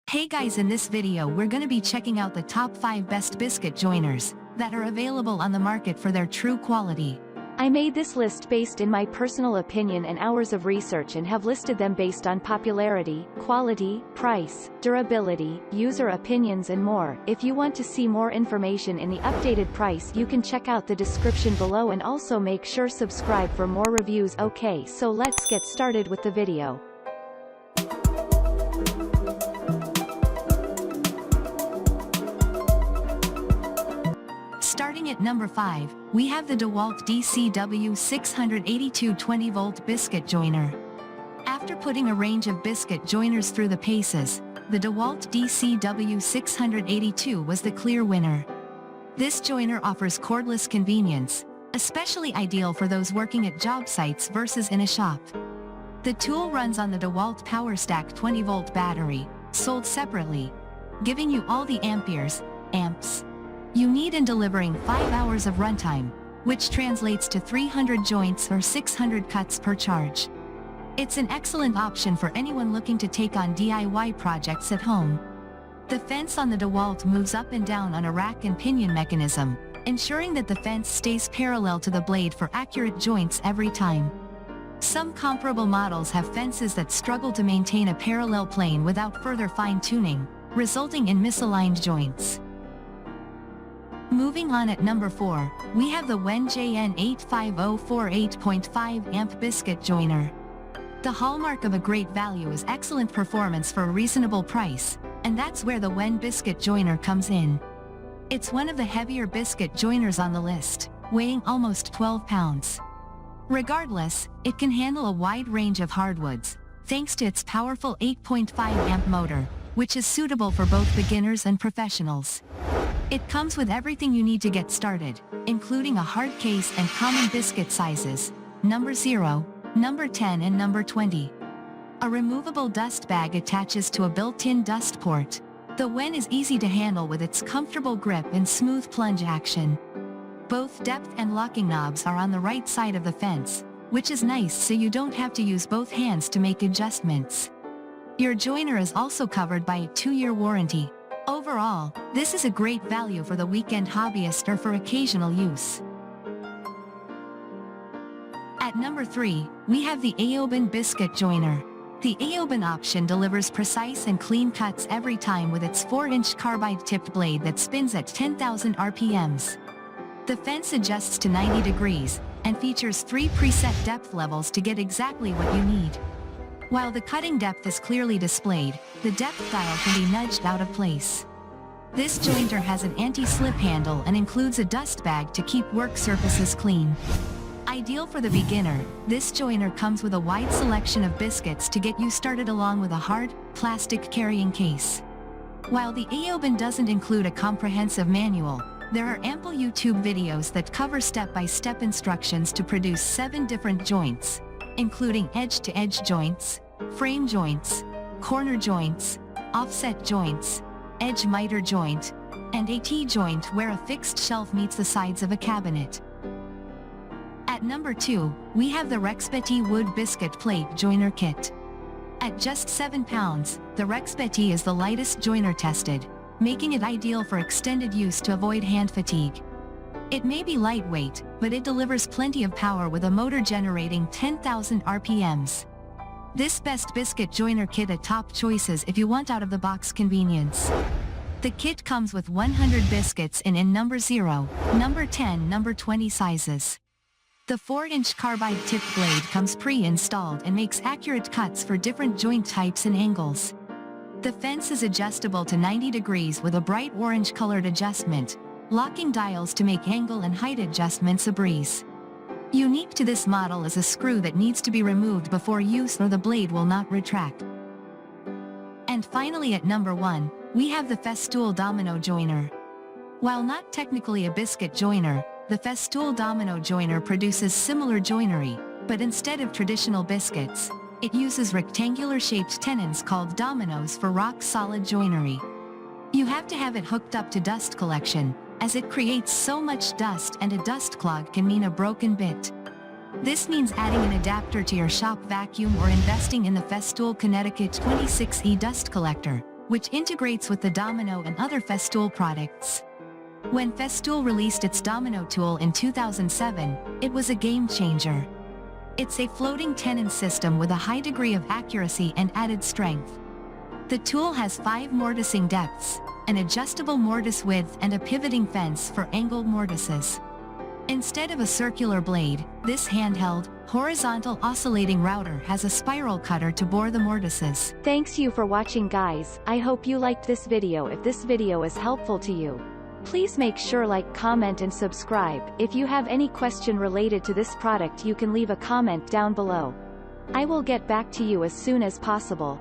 Hey guys, in this video we're gonna be checking out the top 5 best biscuit joiners that are available on the market for their true quality. I made this list based in my personal opinion and hours of research and have listed them based on popularity, quality, price, durability, user opinions and more. If you want to see more information in the updated price, you can check out the description below and also make sure subscribe for more reviews. Okay, so let's get started with the video. Starting at number 5, we have the DeWalt DCW 682 20-volt biscuit joiner. After putting a range of biscuit joiners through the paces, the DeWalt DCW 682 was the clear winner. This joiner offers cordless convenience, especially ideal for those working at job sites versus in a shop. The tool runs on the DeWalt PowerStack 20-volt battery, sold separately, giving you all the amps you need in delivering 5 hours of runtime, which translates to 300 joints or 600 cuts per charge. It's an excellent option for anyone looking to take on DIY projects at home. The fence on the DeWalt moves up and down on a rack and pinion mechanism, ensuring that the fence stays parallel to the blade for accurate joints every time. Some comparable models have fences that struggle to maintain a parallel plane without further fine-tuning, resulting in misaligned joints. Moving on at number 4, we have the WEN-JN 850 8.5 amp biscuit joiner. The hallmark of a great value is excellent performance for a reasonable price, and that's where the WEN biscuit joiner comes in. It's one of the heavier biscuit joiners on the list, weighing almost 12 pounds. Regardless, it can handle a wide range of hardwoods, thanks to its powerful 8.5 amp motor, which is suitable for both beginners and professionals. It comes with everything you need to get started, including a hard case and common biscuit sizes, number 0, number 10 and number 20. A removable dust bag attaches to a built-in dust port. The WEN is easy to handle with its comfortable grip and smooth plunge action. Both depth and locking knobs are on the right side of the fence, which is nice so you don't have to use both hands to make adjustments. Your joiner is also covered by a 2-year warranty. Overall, this is a great value for the weekend hobbyist or for occasional use. At number 3, we have the Aoben biscuit joiner. The Aoben option delivers precise and clean cuts every time with its 4-inch carbide-tipped blade that spins at 10,000 RPMs. The fence adjusts to 90 degrees, and features 3 preset depth levels to get exactly what you need. While the cutting depth is clearly displayed, the depth dial can be nudged out of place. This jointer has an anti-slip handle and includes a dust bag to keep work surfaces clean. Ideal for the beginner, this joiner comes with a wide selection of biscuits to get you started along with a hard, plastic carrying case. While the Aoben doesn't include a comprehensive manual, there are ample YouTube videos that cover step-by-step instructions to produce 7 different joints, including edge-to-edge joints, frame joints, corner joints, offset joints, edge miter joint, and a T-joint where a fixed shelf meets the sides of a cabinet. At number 2, we have the Rexbeti wood biscuit plate joiner kit. At just 7 pounds, the Rexbeti is the lightest joiner tested, making it ideal for extended use to avoid hand fatigue. It may be lightweight, but it delivers plenty of power with a motor generating 10,000 RPMs. This best biscuit joiner kit at top choices if you want out-of-the-box convenience. The kit comes with 100 biscuits in number 0, number 10, number 20 sizes. The 4-inch carbide-tipped blade comes pre-installed and makes accurate cuts for different joint types and angles. The fence is adjustable to 90 degrees with a bright orange-colored adjustment, locking dials to make angle and height adjustments a breeze. Unique to this model is a screw that needs to be removed before use or the blade will not retract. And finally at number 1, we have the Festool Domino joiner. While not technically a biscuit joiner, the Festool Domino joiner produces similar joinery, but instead of traditional biscuits, it uses rectangular-shaped tenons called dominoes for rock-solid joinery. You have to have it hooked up to dust collection, as it creates so much dust and a dust clog can mean a broken bit. This means adding an adapter to your shop vacuum or investing in the Festool Connecticut 26E dust collector, which integrates with the Domino and other Festool products. When Festool released its Domino tool in 2007, it was a game changer. It's a floating tenon system with a high degree of accuracy and added strength. The tool has 5 mortising depths, an adjustable mortise width and a pivoting fence for angled mortises. Instead of a circular blade, this handheld, horizontal oscillating router has a spiral cutter to bore the mortises. Thanks you for watching, guys. I hope you liked this video. If this video is helpful to you, please make sure like, comment and subscribe. If you have any question related to this product, you can leave a comment down below. I will get back to you as soon as possible.